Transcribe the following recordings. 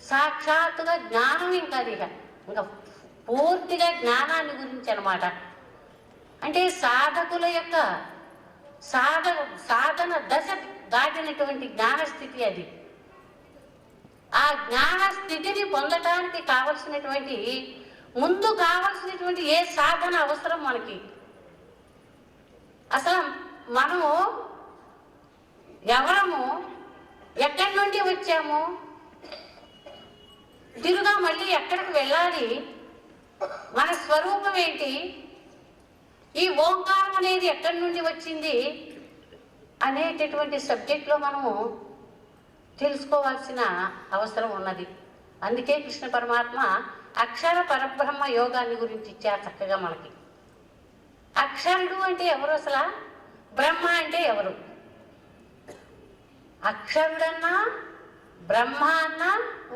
సాక్షాత్తుగా జ్ఞానం. ఇంకా అది ఇంకా పూర్తిగా జ్ఞానాన్ని గురించి అన్నమాట. అంటే సాధకుల యొక్క సాధన దశ దాటినటువంటి జ్ఞానస్థితి అది. ఆ జ్ఞానస్థితిని పొందటానికి కావలసినటువంటి ముందు కావలసినటువంటి ఏ సాధన అవసరం మనకి? అసలు మనము ఎవరము, ఎక్కడి నుండి వచ్చాము, తిరుగా మళ్ళీ ఎక్కడికి వెళ్ళాలి, మన స్వరూపం ఏంటి, ఈ ఓంకారం అనేది ఎక్కడి నుండి వచ్చింది అనేటటువంటి సబ్జెక్ట్లో మనము తెలుసుకోవాల్సిన అవసరం ఉన్నది. అందుకే కృష్ణ పరమాత్మ అక్షర పరబ్రహ్మ యోగాన్ని గురించి ఇచ్చారు చక్కగా మనకి. అక్షరుడు అంటే ఎవరు, అసలు బ్రహ్మ అంటే ఎవరు? అక్షరుడన్నా బ్రహ్మ అన్నా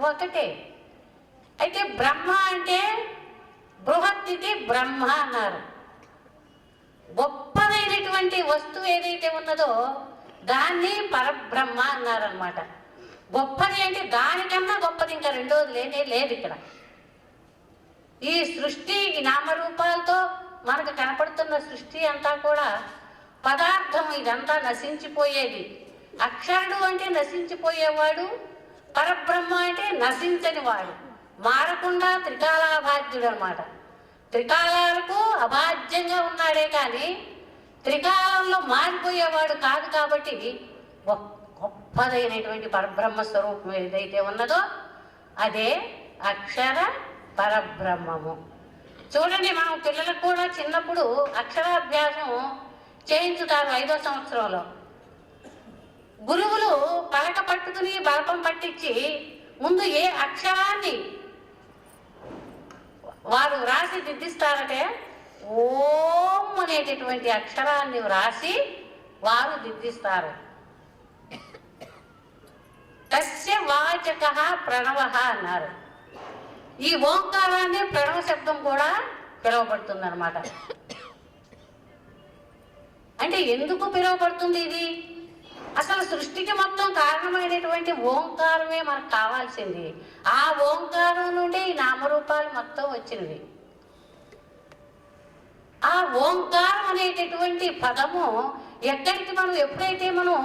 ఒకటే. అయితే బ్రహ్మ అంటే బృహత్తిథి బ్రహ్మ అన్నారు. గొప్పదైనటువంటి వస్తువు ఏదైతే ఉన్నదో దాన్ని పరబ్రహ్మ అన్నారనమాట. గొప్పది అంటే దానికన్నా గొప్పది ఇంకా రెండోది లేనే లేదు ఇక్కడ. ఈ సృష్టి ఈ నామరూపాలతో మనకు కనపడుతున్న సృష్టి అంతా కూడా పదార్థం, ఇదంతా నశించిపోయేది. అక్షరుడు అంటే నశించిపోయేవాడు, పరబ్రహ్మ అంటే నశించని వాడు, మారకుండా త్రికాలాభాజ్యుడు అనమాట. త్రికాలాలకు అభాజ్యంగా ఉన్నాడే కానీ త్రికాలంలో మారిపోయేవాడు కాదు. కాబట్టి గొప్పదైనటువంటి పరబ్రహ్మ స్వరూపం ఏదైతే ఉన్నదో అదే అక్షర పరబ్రహ్మము. చూడండి, మనం పిల్లలకు కూడా చిన్నప్పుడు అక్షరాభ్యాసం చేయించుతారు 5వ సంవత్సరంలో. గురువులు పలక పట్టుకుని బలపం పట్టించి ముందు ఏ అక్షరాన్ని వారు రాసి దిద్దిస్తారంటే ఓం అనేటటువంటి అక్షరాన్ని వ్రాసి వారు దిద్దిస్తారు. తస్య వాచక ప్రణవ అన్నారు. ఈ ఓంకారాన్ని ప్రణవ శబ్దం కూడా పిలువబడుతుంది అనమాట. అంటే ఎందుకు పిలువబడుతుంది ఇది? అసలు సృష్టికి మొత్తం కారణమైనటువంటి ఓంకారమే మనకు కావాల్సింది. ఆ ఓంకారం నుండి ఈ నామరూపాలు మొత్తం వచ్చినవి. ఆ ఓంకారం అనేటటువంటి పదము ఎక్కడికి మనం ఎప్పుడైతే మనం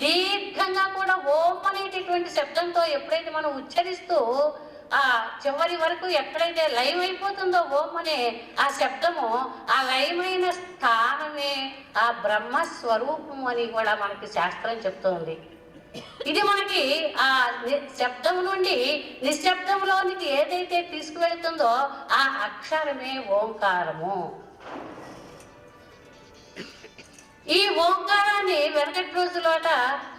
దీర్ఘంగా కూడా ఓం అనేటటువంటి శబ్దంతో ఎప్పుడైతే మనం ఉచ్చరిస్తూ ఆ చివరి వరకు ఎక్కడైతే లయం అయిపోతుందో ఓం అనే ఆ శబ్దము, ఆ లయమైన స్థానమే ఆ బ్రహ్మస్వరూపం అని కూడా మనకి శాస్త్రం చెప్తోంది. ఇది మనకి ఆ శబ్దం నుండి నిశ్శబ్దంలోనికి ఏదైతే తీసుకువెళ్తుందో ఆ అక్షరమే ఓంకారము. ఈ ఓంకారాన్ని వెనకటి రోజులోట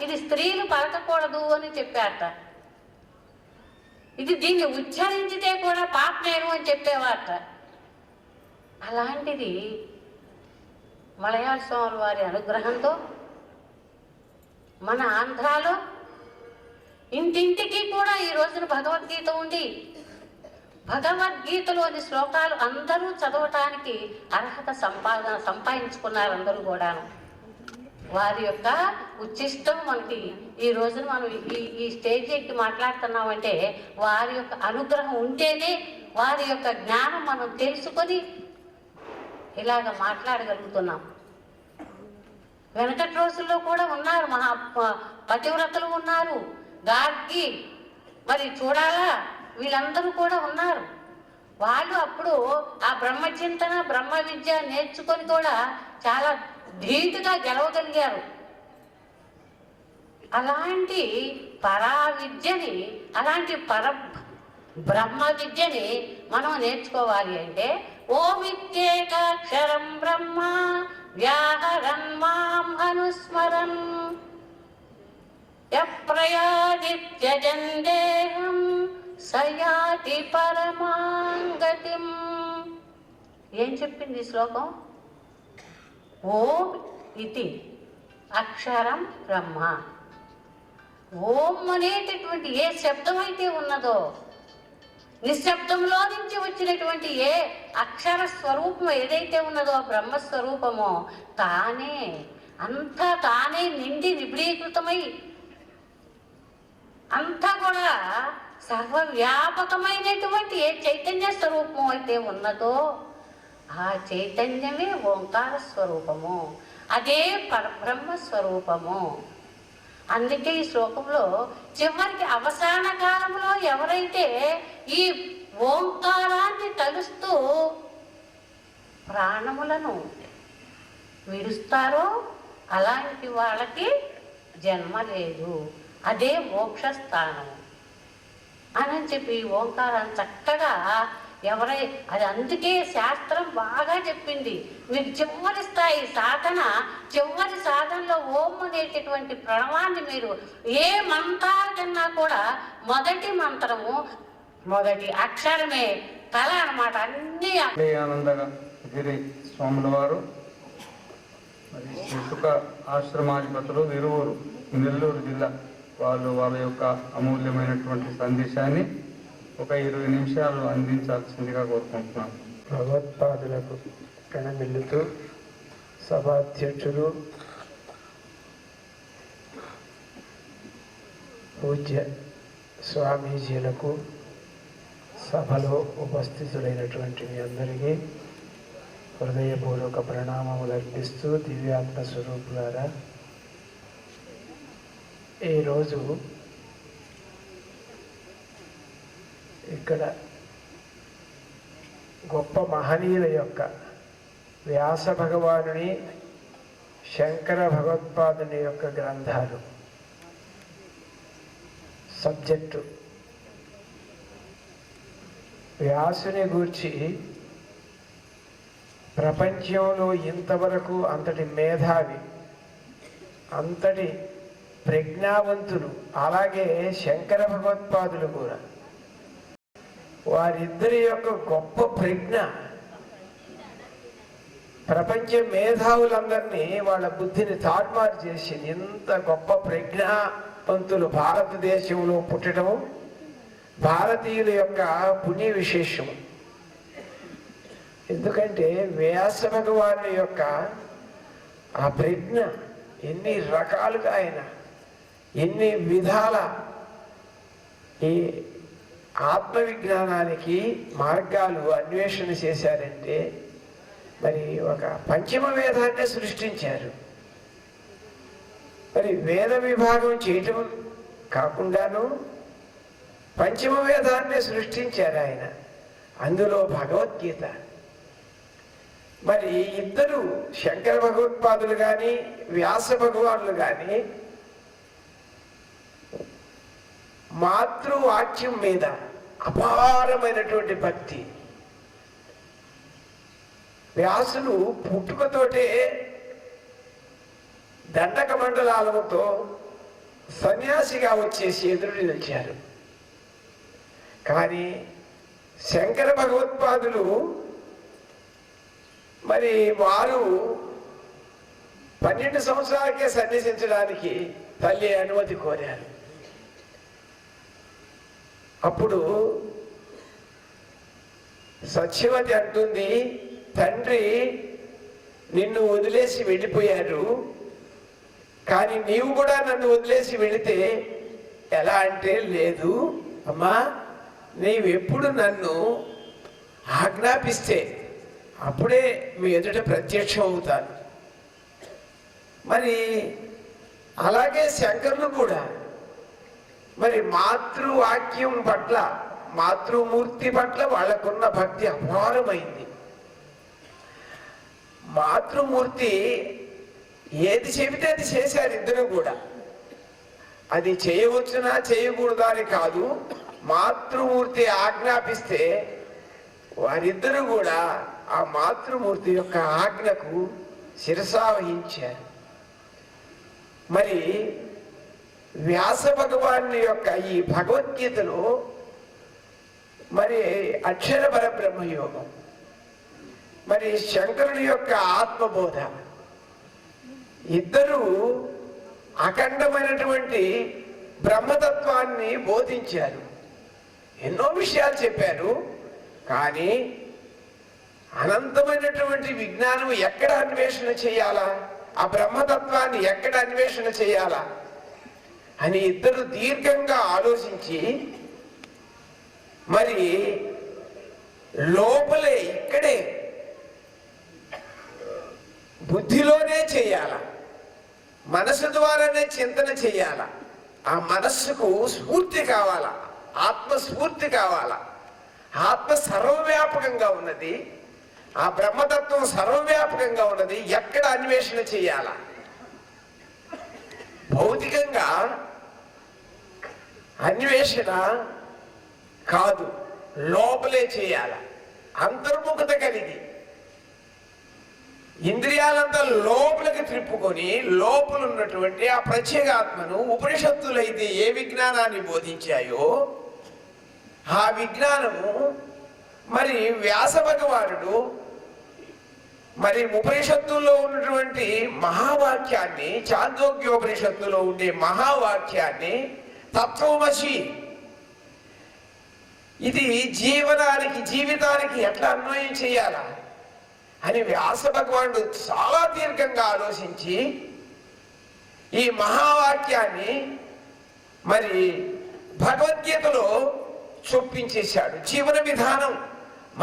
ఇది స్త్రీలు పలకకూడదు అని చెప్పారట. దీన్ని ఉచ్చరించితే కూడా పాపమేను అని చెప్పేవారట. అలాంటిది మలయాళ స్వామి వారి అనుగ్రహంతో మన ఆంధ్రాలో ఇంటింటికి కూడా ఈ రోజున భగవద్గీత ఉండి భగవద్గీతలోని శ్లోకాలు అందరూ చదవటానికి అర్హత సంపాదించుకున్నారు అందరూ కూడాను. వారి యొక్క ఉచ్చిష్టం మనకి ఈ రోజున మనం ఈ స్టేజ్ ఎక్కి మాట్లాడుతున్నామంటే వారి యొక్క అనుగ్రహం ఉంటేనే, వారి యొక్క జ్ఞానం మనం తెలుసుకొని ఇలాగ మాట్లాడగలుగుతున్నాం. వెనకటి రోజుల్లో కూడా ఉన్నారు మహా పతివ్రతలు ఉన్నారు, గార్గి, మరి చూడాలా, వీళ్ళందరూ కూడా ఉన్నారు. వాళ్ళు అప్పుడు ఆ బ్రహ్మచింతన బ్రహ్మ విద్య నేర్చుకొని కూడా చాలా ధీటుగా గెలవగలిగారు. అలాంటి పరా విద్యని, అలాంటి బ్రహ్మ విద్యని మనం నేర్చుకోవాలి అంటే ఓమిత్యేకాక్షరం బ్రహ్మ వ్యాహరన్ మాం అనుస్మరన్ యప్రయాదిత్యజన్ దేహం సయాతి పరమాంగతిం. ఏం చెప్పింది ఈ శ్లోకం? ఓం ఇది అక్షరం బ్రహ్మ. ఓం అనేటటువంటి ఏ శబ్దం అయితే ఉన్నదో, నిశ్శబ్దంలో నుంచి వచ్చినటువంటి ఏ అక్షర స్వరూపం ఏదైతే ఉన్నదో బ్రహ్మస్వరూపమో తానే, అంతా తానే నిండి నిబిడీకృతమై అంతా కూడా సర్వవ్యాపకమైనటువంటి ఏ చైతన్య స్వరూపం అయితే ఉన్నదో ఆ చైతన్యమే ఓంకార స్వరూపము, అదే పరబ్రహ్మ స్వరూపము. అందుకే ఈ శ్లోకంలో చివరికి అవసాన కాలంలో ఎవరైతే ఈ ఓంకారాన్ని తలుస్తూ ప్రాణములను విడుస్తారో అలాంటి వాళ్ళకి జన్మ లేదు, అదే మోక్షస్థానం అని చెప్పి ఓంకారాన్ని చక్కగా అది అందుకే శాస్త్రం బాగా చెప్పింది. మీకు చివరి స్థాయి సాధన, చివరి సాధనలో ఓం అనేటటువంటి ప్రణవాన్ని మీరు ఏ మంత్రాల కన్నా కూడా మొదటి మంత్రము, మొదటి అక్షరమే తల అన్నమాట. అన్ని ఆనందగిరి స్వాముల వారు మరి సుఖ ఆశ్రమాధిపతులు ఇరువురు నెల్లూరు జిల్లా వాళ్ళు వాళ్ళ యొక్క అమూల్యమైనటువంటి సందేశాన్ని ఒక 20 నిమిషాలు అందించాల్సిందిగా కోరుకుంటున్నాను. భగవత్పాదులకు ప్రణమిల్లుతూ సభాధ్యక్షులు పూజ్య స్వామీజీలకు, సభలో ఉపస్థితులైనటువంటి మీ అందరికీ హృదయపూర్వక ప్రణామములు అర్పిస్తూ, దివ్యాత్మ స్వరూపులారా, ఈరోజు ఇక్కడ గొప్ప మహనీయుల యొక్క వ్యాస భగవానుని, శంకర భగవత్పాదుని యొక్క గ్రంథాలు సబ్జెక్టు. వ్యాసుని గూర్చి ప్రపంచంలో ఇంతవరకు అంతటి మేధావి, అంతటి ప్రజ్ఞావంతులు, అలాగే శంకర భగవత్పాదులు కూడా వారిద్దరి యొక్క గొప్ప ప్రజ్ఞ ప్రపంచ మేధావులందరినీ వాళ్ళ బుద్ధిని తారుమారు చేసింది. ఎంత గొప్ప ప్రజ్ఞావంతులు భారతదేశంలో పుట్టడం భారతీయుల యొక్క పుణ్య విశేషము. ఎందుకంటే వ్యాస భగవాను యొక్క ఆ ప్రజ్ఞ ఎన్ని రకాలుగా ఆయన ఎన్ని విధాల ఈ ఆత్మవిజ్ఞానానికి మార్గాలు అన్వేషణ చేశారంటే, మరి ఒక పంచమ వేదాన్ని సృష్టించారు. మరి వేద విభాగం చేయటం కాకుండాను పంచమ వేదాన్ని సృష్టించారు ఆయన, అందులో భగవద్గీత. మరి ఇద్దరు శంకర భగవత్పాదులు కానీ వ్యాస భగవానులు కానీ మాతృవాక్యం మీద అపారమైనటువంటి భక్తి. వ్యాసులు పుట్టుకతోటే దండక మండలాలతో సన్యాసిగా వచ్చేసి ఎదురు నిలిచారు. కానీ శంకర భగవత్పాదులు మరి వారు 12 సంవత్సరాలకే సన్యసించడానికి తల్లి అనుమతి కోరారు. అప్పుడు సత్యవతి అంటుంది, తండ్రి నిన్ను వదిలేసి వెళ్ళిపోయారు, కానీ నీవు కూడా నన్ను వదిలేసి వెళితే ఎలా అంటే, లేదు అమ్మా, నీవెప్పుడు నన్ను ఆజ్ఞాపిస్తే అప్పుడే మీ ఎదుట ప్రత్యక్షం అవుతాను. మరి అలాగే శంకరులు కూడా మరి మాతృవాక్యం పట్ల, మాతృమూర్తి పట్ల వాళ్ళకున్న భక్తి అపారమైంది. మాతృమూర్తి ఏది చెబితే అది చేశారు ఇద్దరు కూడా. అది చేయవచ్చునా చేయకూడదా అని కాదు, మాతృమూర్తి ఆజ్ఞాపిస్తే వారిద్దరూ కూడా ఆ మాతృమూర్తి యొక్క ఆజ్ఞకు శిరసావహించారు. మరి వ్యాస భగవాను యొక్క ఈ భగవద్గీతలో మరి అక్షర పరబ్రహ్మయోగం, మరి శంకరుని యొక్క ఆత్మబోధ, ఇద్దరు అఖండమైనటువంటి బ్రహ్మతత్వాన్ని బోధించారు. ఎన్నో విషయాలు చెప్పారు. కానీ అనంతమైనటువంటి విజ్ఞానం ఎక్కడ అన్వేషణ చేయాలా, ఆ బ్రహ్మతత్వాన్ని ఎక్కడ అన్వేషణ చేయాలా అని ఇద్దరు దీర్ఘంగా ఆలోచించి మరి లోపలే ఇక్కడే బుద్ధిలోనే చేయాల, మనసు ద్వారానే చింతన చేయాల. ఆ మనస్సుకు స్ఫూర్తి కావాలా, ఆత్మస్ఫూర్తి కావాలా. ఆత్మ సర్వవ్యాపకంగా ఉన్నది, ఆ బ్రహ్మతత్వం సర్వవ్యాపకంగా ఉన్నది. ఎక్కడ అన్వేషణ చేయాల? భౌతికంగా అన్వేషణ కాదు, లోపలే చేయాల. అంతర్ముఖత కలిగి ఇంద్రియాలంతా లోపలికి త్రిప్పుకొని లోపల ఉన్నటువంటి ఆ ప్రత్యేక ఆత్మను ఉపనిషత్తులైతే ఏ విజ్ఞానాన్ని బోధించాయో ఆ విజ్ఞానము మరి వ్యాస భగవానుడు మరి ఉపనిషత్తుల్లో ఉన్నటువంటి మహావాక్యాన్ని, చాందోగ్యోపనిషత్తులో ఉండే మహావాక్యాన్ని తత్వమసి ఇది జీవితానికి ఎట్లా అన్వయం చేయాలా అని వ్యాస భగవానుడు చాలా దీర్ఘంగా ఆలోచించి ఈ మహావాక్యాన్ని మరి భగవద్గీతలో చొప్పించేశాడు. జీవన విధానం,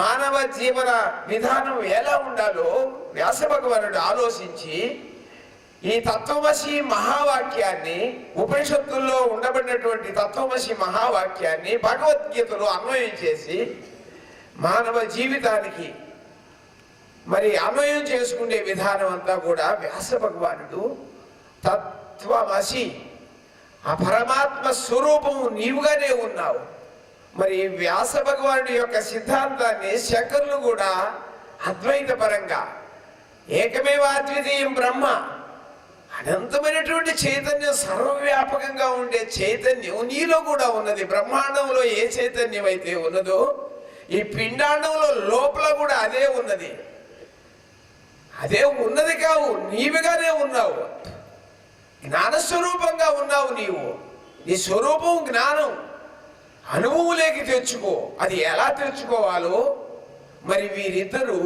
మానవ జీవన విధానం ఎలా ఉండాలో వ్యాస భగవానుడు ఆలోచించి ఈ తత్వమసి మహావాక్యాన్ని, ఉపనిషత్తుల్లో ఉండబడినటువంటి తత్వమసి మహావాక్యాన్ని భగవద్గీతలో అన్వయం చేసి మానవ జీవితానికి మరి అన్వయం చేసుకునే విధానం అంతా కూడా వ్యాస భగవానుడు తత్వమసి, ఆ పరమాత్మ స్వరూపము నీవుగానే ఉన్నావు. మరి వ్యాస భగవానుడి యొక్క సిద్ధాంతాన్ని శంకరులు కూడా అద్వైత పరంగా ఏకమేవ అద్వితీయం బ్రహ్మ, అనంతమైనటువంటి చైతన్యం, సర్వవ్యాపకంగా ఉండే చైతన్యం నీలో కూడా ఉన్నది. బ్రహ్మాండంలో ఏ చైతన్యం అయితే ఉన్నదో ఈ పిండాండంలో లోపల కూడా అదే ఉన్నది. అదే ఉన్నది కావు, నీవుగానే ఉన్నావు. జ్ఞానస్వరూపంగా ఉన్నావు నీవు. నీ స్వరూపం జ్ఞానం అనుభవంలోకి తెచ్చుకో. అది ఎలా తెచ్చుకోవాలో మరి వీరిద్దరూ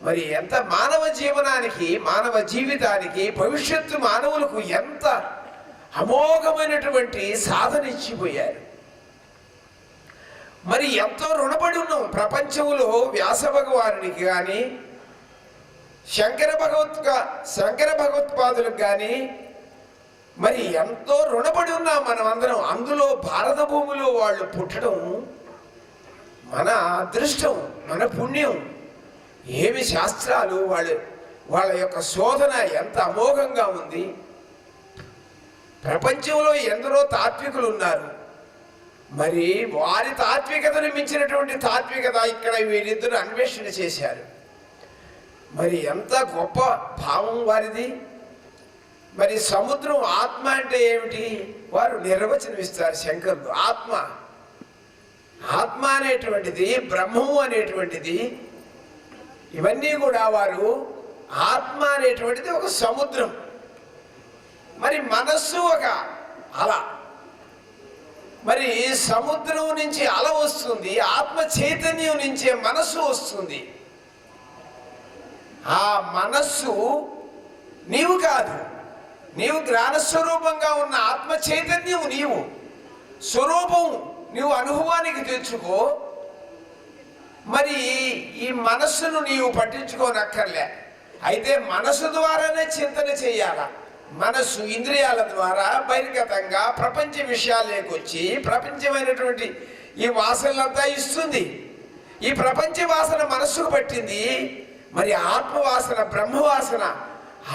మరి ఎంత మానవ జీవనానికి, మానవ జీవితానికి, భవిష్యత్తు మానవులకు ఎంత అమోఘమైనటువంటి సాధన ఇచ్చిపోయారు. మరి ఎంతో రుణపడి ఉన్నాం ప్రపంచంలో వ్యాస భగవానునికి కానీ, శంకర భగవత్పాదులకు కానీ మరి ఎంతో రుణపడి ఉన్నాం మనం అందరం. అందులో భారత భూమిలో వాళ్ళు పుట్టడం మన అదృష్టం, మన పుణ్యం. ఏమి శాస్త్రాలు, వాళ్ళ యొక్క శోధన ఎంత అమోఘంగా ఉంది. ప్రపంచంలో ఎందరో తాత్వికులు ఉన్నారు. మరి వారి తాత్వికతను మించినటువంటి తాత్వికత ఇక్కడ వీరిద్దరు అన్వేషణ చేశారు. మరి ఎంత గొప్ప భావం వారిది. మరి సముద్రం ఆత్మ అంటే ఏమిటి వారు నిర్వచనం ఇస్తారు శంకరులు. ఆత్మ అనేటువంటిది, బ్రహ్మము అనేటువంటిది, ఇవన్నీ కూడా వారు ఆత్మ అనేటువంటిది ఒక సముద్రం. మరి మనస్సు ఒక అల. మరి సముద్రం నుంచి అల వస్తుంది, ఆత్మ చైతన్యం నుంచే మనస్సు వస్తుంది. ఆ మనస్సు నీవు కాదు, నీవు జ్ఞానస్వరూపంగా ఉన్న ఆత్మ చైతన్యం నీవు. స్వరూపం నీవు అనుభవానికి తెచ్చుకో. మరి ఈ మనస్సును నీవు పట్టించుకోనక్కర్లే. అయితే మనస్సు ద్వారానే చింతన చేయాల. మనస్సు ఇంద్రియాల ద్వారా బహిర్గతంగా ప్రపంచ విషయాలకు వచ్చి ప్రపంచమైనటువంటి ఈ వాసనలంతా ఇస్తుంది. ఈ ప్రపంచ వాసన మనస్సుకు పట్టింది. మరి ఆత్మవాసన, బ్రహ్మవాసన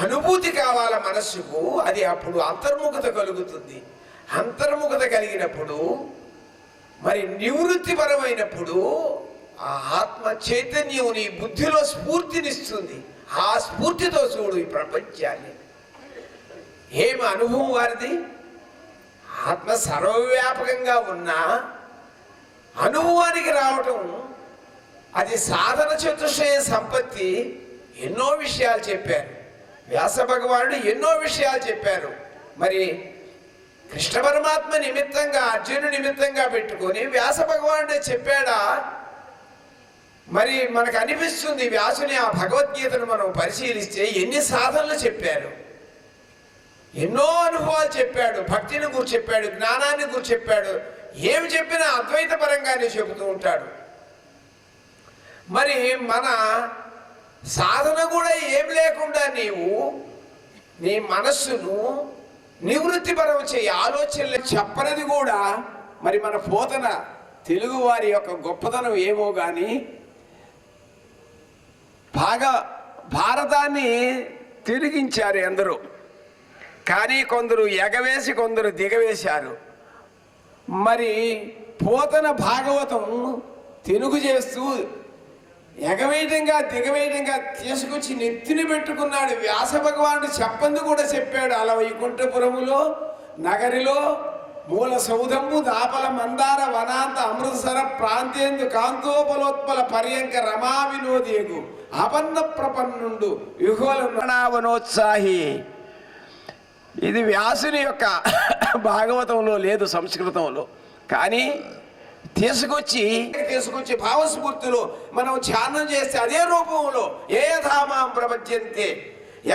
అనుభూతి కావాల మనస్సుకు. అది అప్పుడు అంతర్ముఖత కలుగుతుంది. అంతర్ముఖత కలిగినప్పుడు మరి నివృత్తిపరమైనప్పుడు ఆ ఆత్మ చైతన్యం నీ బుద్ధిలో స్ఫూర్తినిస్తుంది. ఆ స్ఫూర్తితో చూడు ఈ ప్రపంచాన్ని. ఏమి అనుభవం వారిది. ఆత్మ సర్వవ్యాపకంగా ఉన్న అనుభవానికి రావటం అది సాధన చతుష్టయ సంపత్తి. ఎన్నో విషయాలు చెప్పారు వ్యాస భగవానుడు, ఎన్నో విషయాలు చెప్పారు. మరి కృష్ణ పరమాత్మ నిమిత్తంగా, అర్జునుడు నిమిత్తంగా పెట్టుకొని వ్యాస భగవానుడే చెప్పాడా? మరి మనకు అనిపిస్తుంది వ్యాసుని ఆ భగవద్గీతను మనం పరిశీలిస్తే ఎన్ని సాధనలు చెప్పారు, ఎన్నో అనుభవాలు చెప్పాడు. భక్తిని గురించి చెప్పాడు, జ్ఞానాన్ని గురించి చెప్పాడు, ఏమి చెప్పినా అద్వైత పరంగానే చెబుతూ ఉంటాడు. మరి మన సాధన కూడా ఏం లేకుండా నీవు నీ మనస్సును నివృత్తిపరం చేయి, ఆలోచనలు చెప్పనది కూడా మరి మన పోతన తెలుగు వారి యొక్క గొప్పతనం ఏమో కానీ భారతాన్ని తిరిగించారు ఎందరో, కానీ కొందరు ఎగవేసి కొందరు దిగవేశారు. మరి పోతన భాగవతం తెలుగు చేస్తూ ఎగవేయటంగా దిగవేయటంగా తీసుకొచ్చి నెత్తిని పెట్టుకున్నాడు. వ్యాస భగవానుడు చెప్పంది కూడా చెప్పాడు. అలా వైకుంఠపురములో నగరిలో మూల సౌధంబు దాపల మందార వనాంత అమృతసర ప్రాంతేందు కాంతోపలోత్పల పర్యంక రమా వినోదేగు అపన్న ప్రపన్నుండు యుగోలవనోత్సాహి. ఇది వ్యాసుని యొక్క భాగవతంలో లేదు, సంస్కృతంలో. కానీ తీసుకొచ్చి భావస్ఫూర్తిలో మనం ధ్యానం చేస్తే అదే రూపంలో ఏ ధామాం ప్రపంచంతే,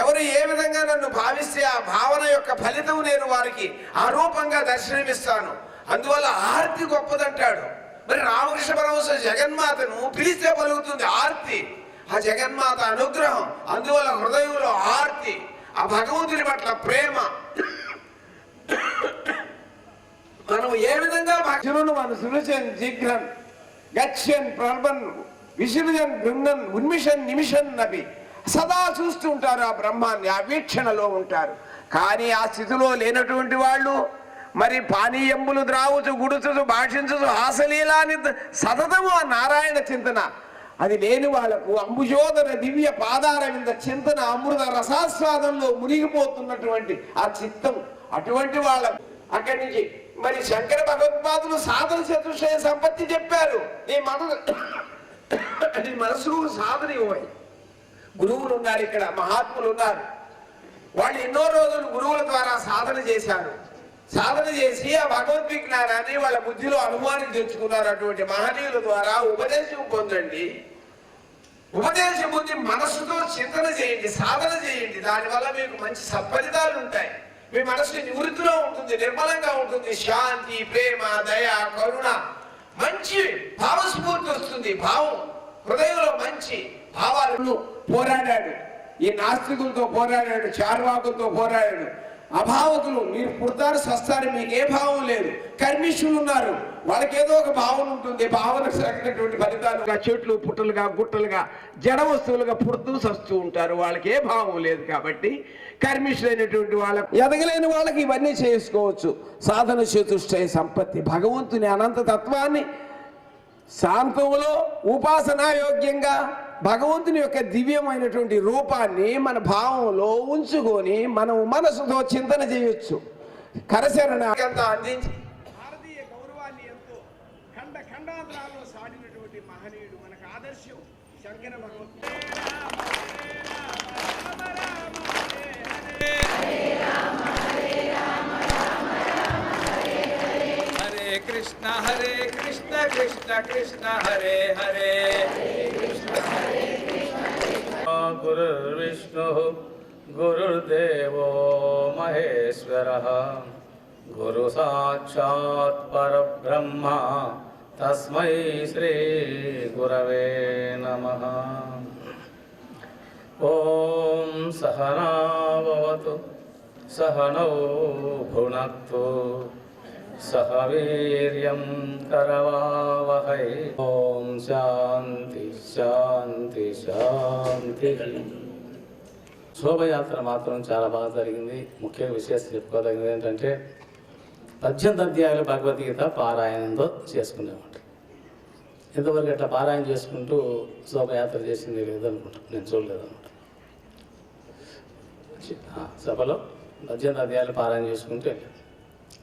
ఎవరు ఏ విధంగా నన్ను భావిస్తే ఆ భావన యొక్క ఫలితం నేను వారికి ఆ రూపంగా దర్శనమిస్తాను. అందువల్ల ఆర్తి గొప్పదంటాడు. మరి రామకృష్ణ పరమహంస జగన్మాతను పిలిస్తే పలుకుతుంది ఆర్తి, ఆ జగన్మాత అనుగ్రహం. అందువల్ల హృదయంలో ఆర్తి, ఆ భగవంతుని పట్ల ప్రేమ. మనం ఏ విధంగా భక్తులను మన సురచన్ జిఘ్రన్ గచ్చన్ ప్రల్బన్ విసృజన్ గృంగన్ ఉన్మిషన్ నిమిషన్ నబి సదా చూస్తూ ఉంటారు ఆ బ్రహ్మాన్ని, ఆ వీక్షణలో ఉంటారు. కానీ ఆ స్థితిలో లేనటువంటి వాళ్ళు మరి పానీయంబులు ద్రావుచు గుడుచుచు భాషించుచు హాసలీలాని సతతము ఆ నారాయణ చింతన అది లేని వాళ్లకు అంబుజోదర దివ్య పాదార వింద చింతన అమృత రసాస్వాదంలో మునిగిపోతున్నటువంటి ఆ చిత్తం, అటువంటి వాళ్ళకు అక్కడి నుంచి మరి శంకర భగవత్పాదులు సాధన చతుష్టయ సంపత్తి చెప్పారు. నీ మనసుకు సాధన ఇవ్వాలి. గురువులు ఉన్నారు, ఇక్కడ మహాత్ములు ఉన్నారు. వాళ్ళు ఎన్నో రోజులు గురువుల ద్వారా సాధన చేశారు. సాధన చేసి ఆ భగవద్విజ్ఞానాన్ని వాళ్ళ బుద్ధిలో అనుమానం తెచ్చుకున్నారు. అటువంటి మహనీయుల ద్వారా ఉపదేశం పొందండి. ఉపదేశం పొంది మనస్సుతో చింతన చేయండి, సాధన చేయండి. దానివల్ల మీకు మంచి సత్ఫలితాలు ఉంటాయి. మీ మనసు నివృత్తిలో ఉంటుంది, నిర్మలంగా ఉంటుంది. శాంతి, ప్రేమ, దయ, కరుణ, మంచి భావస్ఫూర్తి వస్తుంది. భావం హృదయంలో మంచి భావాలను పోరాడాడు. ఈ నాస్తికులతో పోరాడాడు, చార్వాకులతో పోరాడాడు. అభావకులు మీరు పుడతారు సస్తారు, మీకు ఏ భావం లేదు. కర్మిష్యులు ఉన్నారు, వాళ్ళకి ఏదో ఒక భావన ఉంటుంది. భావనకు తగినటువంటి ఫలితాలుగా చెట్లు పుట్టలుగా గుట్టలుగా జడ వస్తువులుగా పుడుతూ సస్తూ ఉంటారు. వాళ్ళకి ఏ భావం లేదు. కాబట్టి కర్మిష్యులైనటువంటి వాళ్ళకు, ఎదగలేని వాళ్ళకి ఇవన్నీ చేసుకోవచ్చు. సాధన చతుష్టయ సంపత్తి భగవంతుని అనంత తత్వాన్ని శాంతంలో ఉపాసనాయోగ్యంగా భగవంతుని యొక్క దివ్యమైనటువంటి రూపాన్ని మన భావంలో ఉంచుకొని మనం మనసుతో చింతన చేయొచ్చు. కరశరణ అందించి భారతీయ గౌరవాన్ని ఎంతో ఖండాంతరాల్లో సాడినటువంటి మహనీయుడు మనకు ఆదర్శం శంకర భగవద్గీత. కృష్ణ హరే కృష్ణ కృష్ణ కృష్ణ హరే హరే గురుర్విష్ణు గురుర్దేవో మహేశ్వరః గురు సాక్షాత్ పరబ్రహ్మ తస్మై శ్రీ గురవే నమః. ఓం సహనా భవతు సహనౌ భునక్తు సహ వీర్యం కరవావహై. ఓం శాంతి శాంతి శాంతి. శోభయాత్ర మాత్రం చాలా బాగా జరిగింది. ముఖ్య విశేషం చెప్పుకోదగినది ఏంటంటే 18 అధ్యాయాలు భగవద్గీత పారాయణంతో చేసుకునేమాట. ఇంతవరకు అట్లా పారాయణ చేసుకుంటూ శోభయాత్ర చేసింది లేదనుకుంటాను, నేను చూడలేదన్నమాట. సభలో 18 అధ్యాయాలు పారాయణ చేసుకుంటూ వెళ్ళాను.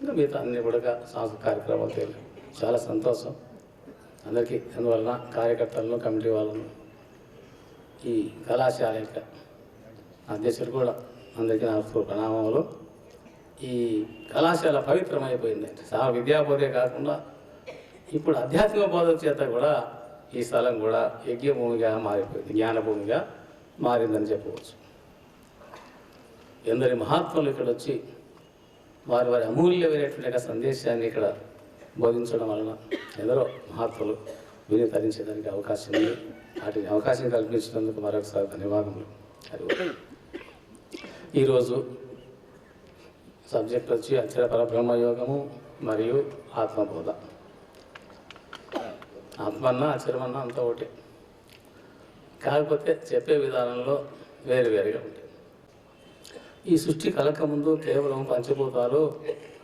ఇంకా మిగతా అన్ని కూడా సాంస్కృతిక కార్యక్రమాలు తెలియదు. చాలా సంతోషం అందరికీ. అందువలన కార్యకర్తలను, కమిటీ వాళ్ళను, ఈ కళాశాల యొక్క అధ్యక్షులు కూడా అందరికీ నా ప్రణామములు. ఈ కళాశాల పవిత్రమైపోయిందండి. చాలా విద్యాబోధే కాకుండా ఇప్పుడు ఆధ్యాత్మిక బోధ చేత కూడా ఈ స్థలం కూడా యజ్ఞభూమిగా మారిపోయింది, జ్ఞానభూమిగా మారిందని చెప్పవచ్చు. ఎందరి మహాత్ములు ఇక్కడ వచ్చి వారి అమూల్యమైనటువంటి సందేశాన్ని ఇక్కడ బోధించడం వలన ఎందరో మహాత్ములు విని తరించేదానికి అవకాశం ఉంది. వాటిని అవకాశం కల్పించినందుకు మరొకసారి ధన్యవాదములు. అది ఈరోజు సబ్జెక్ట్ వచ్చి అక్షర పరబ్రహ్మయోగము మరియు ఆత్మబోధ. ఆత్మన్నా అక్షరమన్నా అంతా ఒకటే, కాకపోతే చెప్పే విధానంలో వేరువేరుగా ఉంటాయి. ఈ సృష్టి కలకముందు కేవలం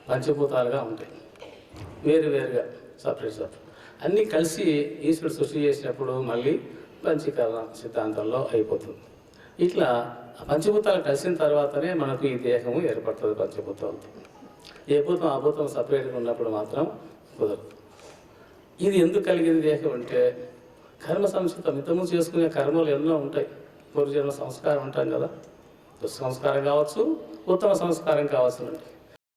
పంచభూతాలుగా ఉంటాయి, వేరువేరుగా సపరేట్ అన్నీ కలిసి ఈశ్వరుడు సృష్టి చేసినప్పుడు మళ్ళీ పంచీకరణ సిద్ధాంతంలో అయిపోతుంది. ఇట్లా పంచభూతాలు కలిసిన తర్వాతనే మనకు ఈ దేహము ఏర్పడుతుంది. పంచభూతాలతో ఏ భూతం ఆ భూతం సపరేట్గా ఉన్నప్పుడు మాత్రం కుదరదు. ఇది ఎందుకు కలిగింది దేహం అంటే కర్మ సంస్కృతం. ఇంతకుముందు చేసుకునే కర్మలు ఎన్నో ఉంటాయి. పూర్వజన్మ సంస్కారం ఉంటాం కదా, దుస్సంస్కారం కావచ్చు, ఉత్తమ సంస్కారం కావచ్చు.